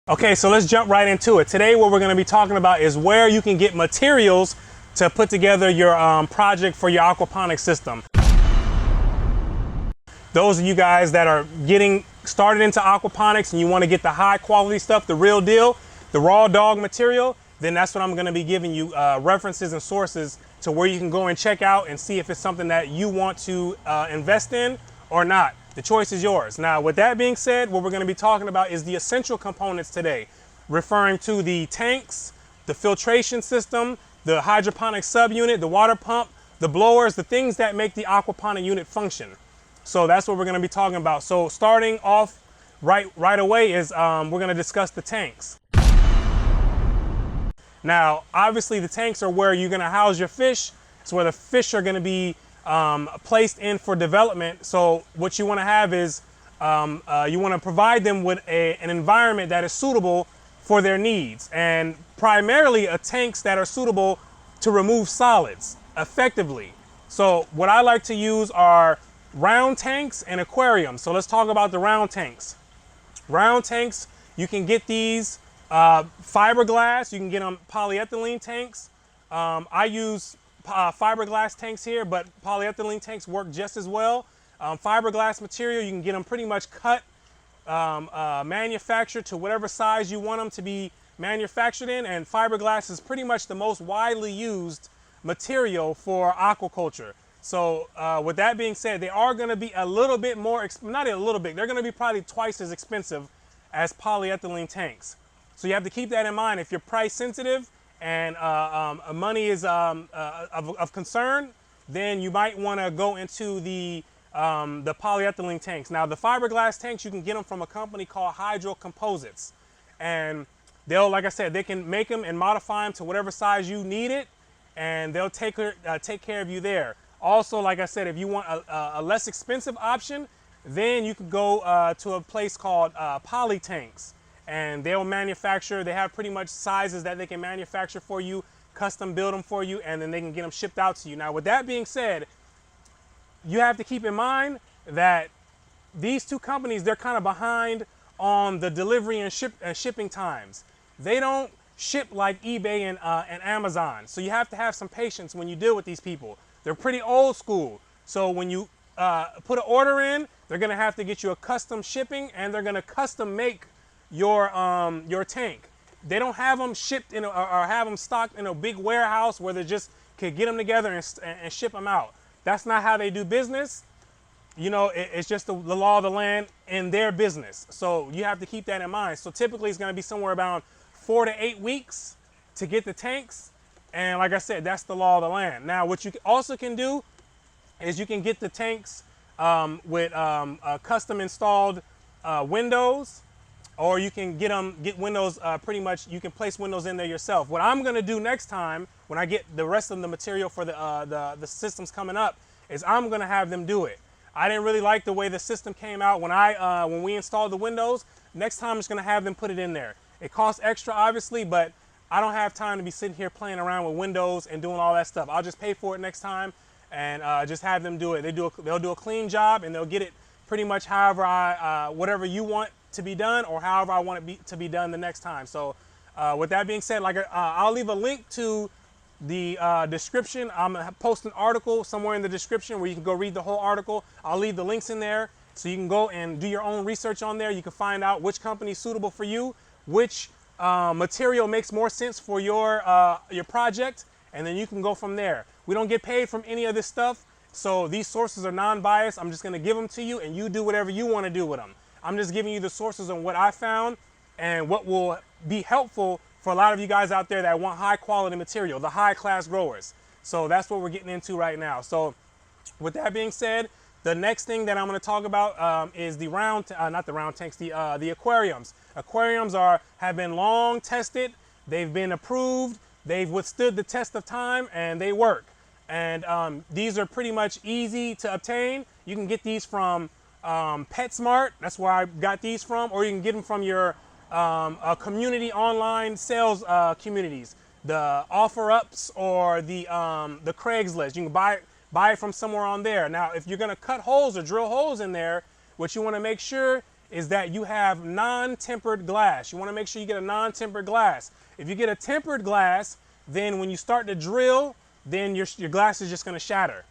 Okay, so let's jump right into it. Today what we're going to be talking about is where you can get materials to put together your project for your aquaponics system. Those of you guys that are getting started into aquaponics and you want to get the high quality stuff, the real deal, the raw dog material, then that's what I'm going to be giving you references and sources to where you can go and check out and see if it's something that you want to invest in or not. The choice is yours. Now, with that being said, what we're going to be talking about is the essential components today, referring to the tanks, the filtration system, the hydroponic subunit, the water pump, the blowers, the things that make the aquaponic unit function. So that's what we're going to be talking about. So starting off right away is we're going to discuss the tanks. Now, obviously the tanks are where you're going to house your fish. It's where the fish are going to be placed in for development. So what you want to have is you want to provide them with an environment that is suitable for their needs, and primarily tanks that are suitable to remove solids effectively. So what I like to use are round tanks and aquariums. So let's talk about the round tanks. Round tanks, you can get these fiberglass, you can get them polyethylene tanks. I use fiberglass tanks here, but polyethylene tanks work just as well. Fiberglass material, you can get them pretty much cut, manufactured to whatever size you want them to be manufactured in, and fiberglass is pretty much the most widely used material for aquaculture. So with that being said, they are going to be a little bit more, not a little bit, they're going to be probably twice as expensive as polyethylene tanks. So you have to keep that in mind. If you're price sensitive and money is of concern, then you might want to go into the polyethylene tanks. Now, the fiberglass tanks, you can get them from a company called Hydro Composites, and they'll, like I said, they can make them and modify them to whatever size you need it, and they'll take care of you there. Also, like I said, if you want a less expensive option, then you can go to a place called Poly Tanks. And they'll manufacture, they have pretty much sizes that they can manufacture for you, custom build them for you, and then they can get them shipped out to you. Now, with that being said, you have to keep in mind that these two companies, they're kind of behind on the delivery and shipping times. They don't ship like eBay and Amazon. So you have to have some patience when you deal with these people. They're pretty old school. So when you put an order in, they're gonna have to get you a custom shipping, and they're gonna custom make your tank. They don't have them shipped in or have them stocked in a big warehouse where they just could get them together and ship them out. That's not how they do business. You know, it's just the law of the land in their business. So you have to keep that in mind. So typically it's going to be somewhere around 4 to 8 weeks to get the tanks. And like I said, that's the law of the land. Now, what you also can do is you can get the tanks with custom installed windows. Or you can get windows pretty much, you can place windows in there yourself. What I'm gonna do next time, when I get the rest of the material for the systems coming up, is I'm gonna have them do it. I didn't really like the way the system came out when we installed the windows. Next time I'm just gonna have them put it in there. It costs extra, obviously, but I don't have time to be sitting here playing around with windows and doing all that stuff. I'll just pay for it next time and just have them do it. They'll do a clean job, and they'll get it pretty much however whatever you want to be done, or however I want it to be done the next time. So with that being said, I'll leave a link to the description. I'm gonna post an article somewhere in the description where you can go read the whole article. I'll leave the links in there so you can go and do your own research on there. You can find out which company is suitable for you, which material makes more sense for your project, and then you can go from there. We don't get paid from any of this stuff, so these sources are non-biased. I'm just gonna give them to you, and you do whatever you want to do with them. I'm just giving you the sources on what I found and what will be helpful for a lot of you guys out there that want high quality material, the high class growers. So that's what we're getting into right now. So with that being said, the next thing that I'm going to talk about is the not the round tanks, the aquariums. Aquariums have been long tested. They've been approved. They've withstood the test of time, and they work. And these are pretty much easy to obtain. You can get these from PetSmart, that's where I got these from, or you can get them from your community online sales communities, the OfferUps or the Craigslist. You can buy it from somewhere on there. Now, if you're going to cut holes or drill holes in there, what you want to make sure is that you have non-tempered glass. You want to make sure you get a non-tempered glass. If you get a tempered glass, then when you start to drill, then your glass is just going to shatter.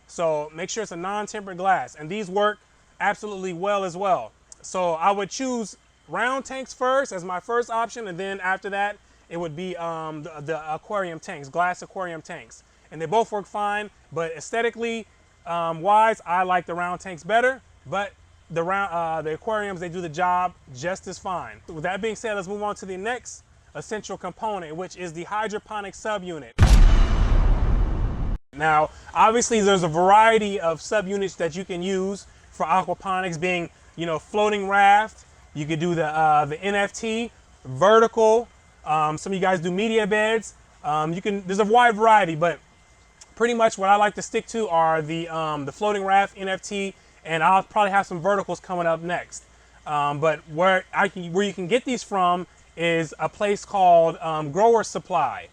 So make sure it's a non-tempered glass, and these work absolutely well as well. So I would choose round tanks first as my first option, and then after that it would be the aquarium tanks, glass aquarium tanks, and they both work fine. But aesthetically wise, I like the round tanks better, but the aquariums, they do the job just as fine. With that being said, let's move on to the next essential component, which is the hydroponic subunit. Now, obviously there's a variety of subunits that you can use for aquaponics, being, you know, floating raft. You could do the NFT, vertical. Some of you guys do media beds. There's a wide variety, but pretty much what I like to stick to are the floating raft, NFT, and I'll probably have some verticals coming up next. But where you can get these from is a place called Grower Supply.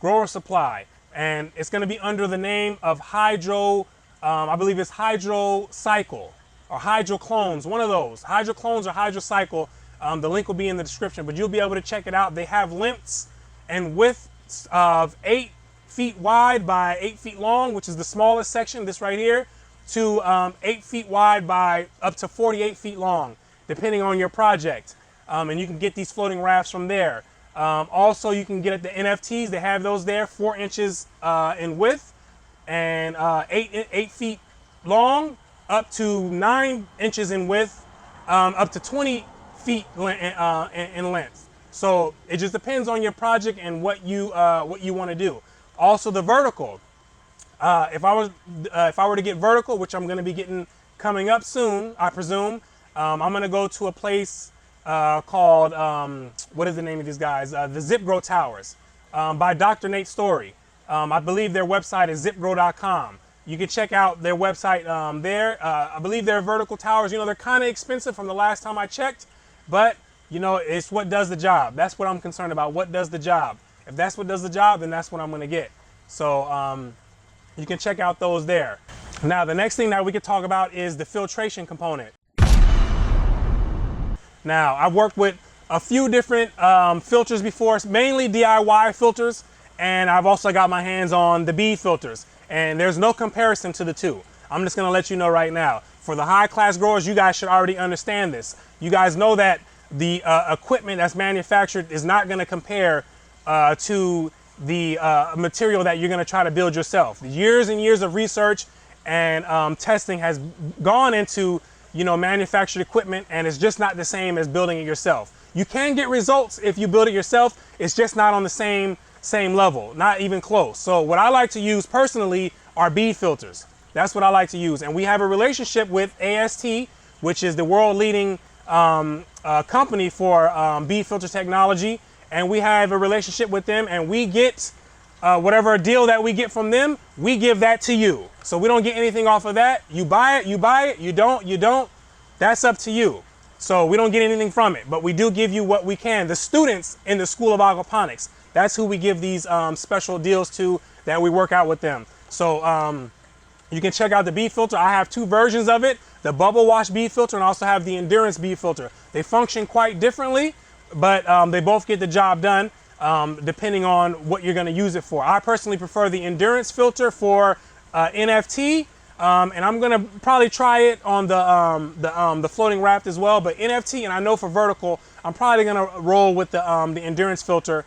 Grower Supply. And it's going to be under the name of Hydro, I believe it's Hydro Cycle or Hydro Clones, one of those. Hydro Clones or Hydro Cycle. The link will be in the description, but you'll be able to check it out. They have lengths and widths of 8 feet wide by 8 feet long, which is the smallest section, this right here, to 8 feet wide by up to 48 feet long, depending on your project. And you can get these floating rafts from there. Also, you can get at the NFTs. They have those there, 4 inches in width and 8 feet long, up to 9 inches in width, up to 20 feet in length. So it just depends on your project and what you want to do. Also, the vertical. If I were to get vertical, which I'm going to be getting coming up soon, I presume, I'm going to go to a place called, what is the name of these guys? The Zip Grow Towers by Dr. Nate Story. I believe their website is zipgrow.com. You can check out their website there. I believe their vertical towers, you know, they're kind of expensive from the last time I checked, but, you know, it's what does the job. That's what I'm concerned about. What does the job? If that's what does the job, then that's what I'm going to get. So you can check out those there. Now, the next thing that we could talk about is the filtration component. Now, I've worked with a few different filters before, mainly DIY filters, and I've also got my hands on the bead filters, and there's no comparison to the two. I'm just gonna let you know right now. For the high class growers, you guys should already understand this. You guys know that the equipment that's manufactured is not gonna compare to the material that you're gonna try to build yourself. Years and years of research and testing has gone into, you know, manufactured equipment, and it's just not the same as building it yourself. You can get results if you build it yourself. It's just not on the same level, not even close. So what I like to use personally are bead filters. That's what I like to use. And we have a relationship with AST, which is the world leading company for bead filter technology. And we have a relationship with them, and we get whatever deal that we get from them, we give that to you. So we don't get anything off of that. You buy it, you buy it. You don't. That's up to you. So we don't get anything from it, but we do give you what we can. The students in the School of Aquaponics, that's who we give these special deals to, that we work out with them. So you can check out the bead filter. I have 2 versions of it, the bubble wash bead filter and also have the endurance bead filter. They function quite differently, but they both get the job done. Depending on what you're going to use it for. I personally prefer the endurance filter for NFT, and I'm going to probably try it on the floating raft as well. But NFT, and I know for vertical, I'm probably going to roll with the endurance filter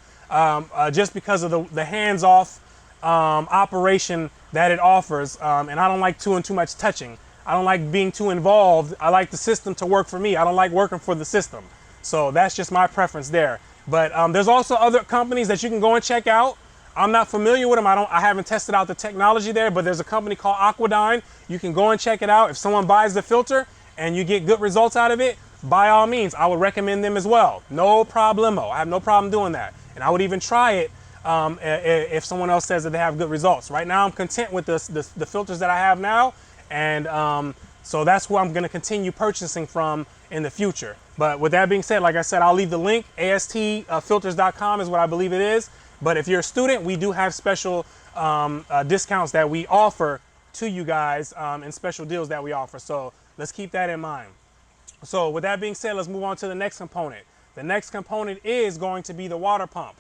just because of the hands-off operation that it offers. And I don't like too much touching. I don't like being too involved. I like the system to work for me. I don't like working for the system. So that's just my preference there. But there's also other companies that you can go and check out. I'm not familiar with them. I haven't tested out the technology there, but there's a company called Aquadyne. You can go and check it out. If someone buys the filter and you get good results out of it, by all means, I would recommend them as well. No problemo. I have no problem doing that. And I would even try it if someone else says that they have good results. Right now, I'm content with the filters that I have now. And so that's who I'm going to continue purchasing from in the future. But with that being said, like I said, I'll leave the link. ASTfilters.com is what I believe it is. But if you're a student, we do have special discounts that we offer to you guys and special deals that we offer. So let's keep that in mind. So with that being said, let's move on to the next component. The next component is going to be the water pump.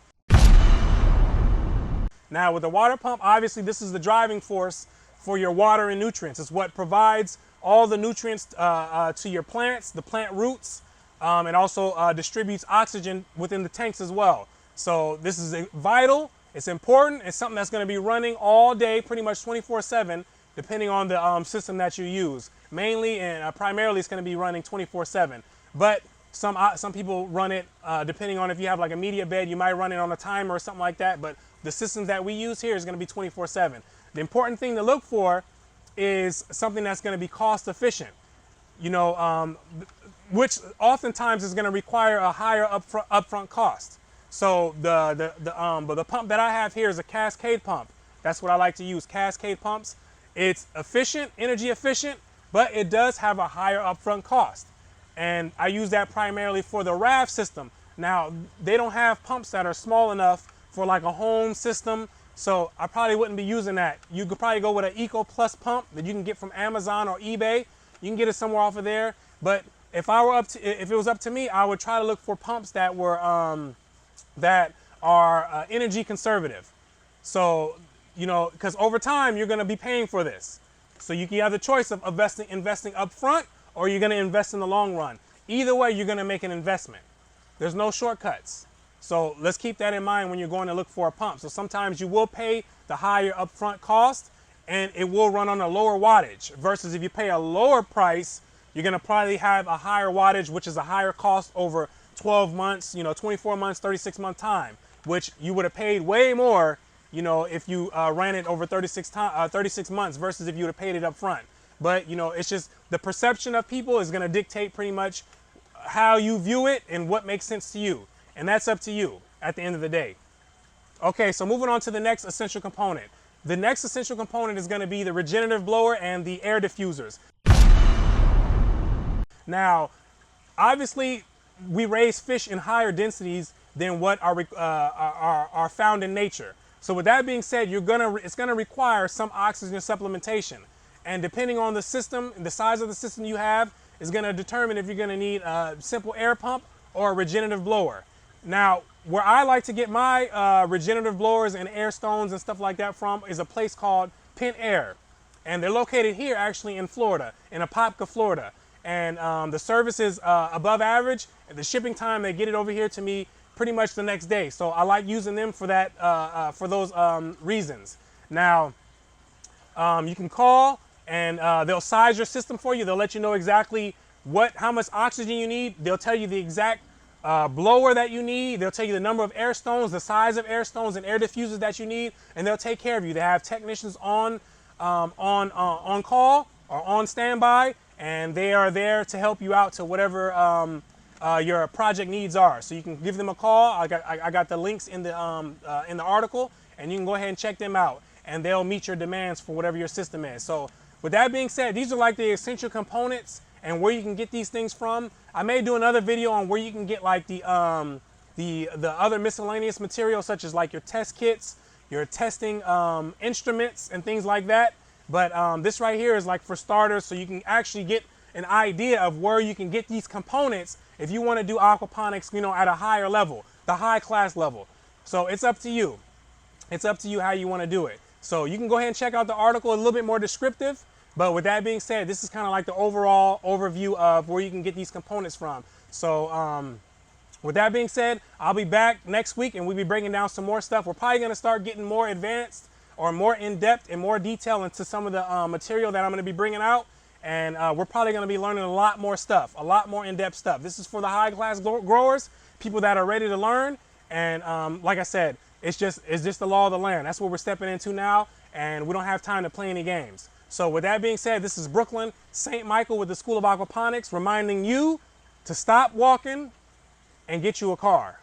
Now with the water pump, obviously this is the driving force for your water and nutrients. It's what provides all the nutrients to your plants, the plant roots, and also distributes oxygen within the tanks as well. So this is vital, it's important, it's something that's gonna be running all day, pretty much 24/7, depending on the system that you use. Mainly and primarily it's gonna be running 24/7. But some people run it, depending on if you have like a media bed, you might run it on a timer or something like that, but the systems that we use here is gonna be 24/7. The important thing to look for is something that's gonna be cost efficient, you know, which oftentimes is gonna require a higher upfront cost. So but the pump that I have here is a cascade pump. That's what I like to use, cascade pumps. It's efficient, energy efficient, but it does have a higher upfront cost. And I use that primarily for the RAV system. Now, they don't have pumps that are small enough for like a home system, so I probably wouldn't be using that. You could probably go with an Eco Plus pump that you can get from Amazon or eBay. You can get it somewhere off of there. But if it was up to me, I would try to look for pumps that were energy conservative. So, you know, because over time you're going to be paying for this. So you can have the choice of investing up front, or you're going to invest in the long run. Either way, you're going to make an investment. There's no shortcuts. So let's keep that in mind when you're going to look for a pump. So sometimes you will pay the higher upfront cost and it will run on a lower wattage, versus if you pay a lower price, you're going to probably have a higher wattage, which is a higher cost over 12 months, you know, 24 months, 36-month time, which you would have paid way more, you know, if you ran it over 36 months versus if you would have paid it up front. But, you know, it's just the perception of people is going to dictate pretty much how you view it and what makes sense to you. And that's up to you at the end of the day. Okay, so moving on to the next essential component. The next essential component is going to be the regenerative blower and the air diffusers. Now, obviously, we raise fish in higher densities than what are found in nature. So with that being said, it's going to require some oxygen supplementation. And depending on the system, the size of the system you have, is going to determine if you're going to need a simple air pump or a regenerative blower. Now, where I like to get my regenerative blowers and air stones and stuff like that from is a place called Pin Air. And they're located here actually in Florida, in Apopka, Florida. And the service is above average. And the shipping time, they get it over here to me pretty much the next day. So I like using them for that, for those reasons. Now, you can call and they'll size your system for you. They'll let you know exactly how much oxygen you need. They'll tell you the exact blower that you need. They'll tell you the number of air stones, the size of air stones and air diffusers that you need, and they'll take care of you. They have technicians on call or on standby, and they are there to help you out to whatever your project needs are. So you can give them a call. I got the links in the article, and you can go ahead and check them out, and they'll meet your demands for whatever your system is. So with that being said, these are like the essential components and where you can get these things from. I may do another video on where you can get like the other miscellaneous materials, such as like your test kits, your testing instruments and things like that. But this right here is like for starters, so you can actually get an idea of where you can get these components if you want to do aquaponics, you know, at a higher level, the high class level. So it's up to you. It's up to you how you want to do it. So you can go ahead and check out the article, a little bit more descriptive. But with that being said, this is kind of like the overall overview of where you can get these components from. So with that being said, I'll be back next week and we'll be breaking down some more stuff. We're probably going to start getting more advanced or more in-depth and more detail into some of the material that I'm going to be bringing out. And we're probably going to be learning a lot more stuff, a lot more in-depth stuff. This is for the high-class growers, people that are ready to learn. And like I said, it's just the law of the land. That's what we're stepping into now, and we don't have time to play any games. So with that being said, this is Brooklyn St. Michael with the School of Aquaponics, reminding you to stop walking and get you a car.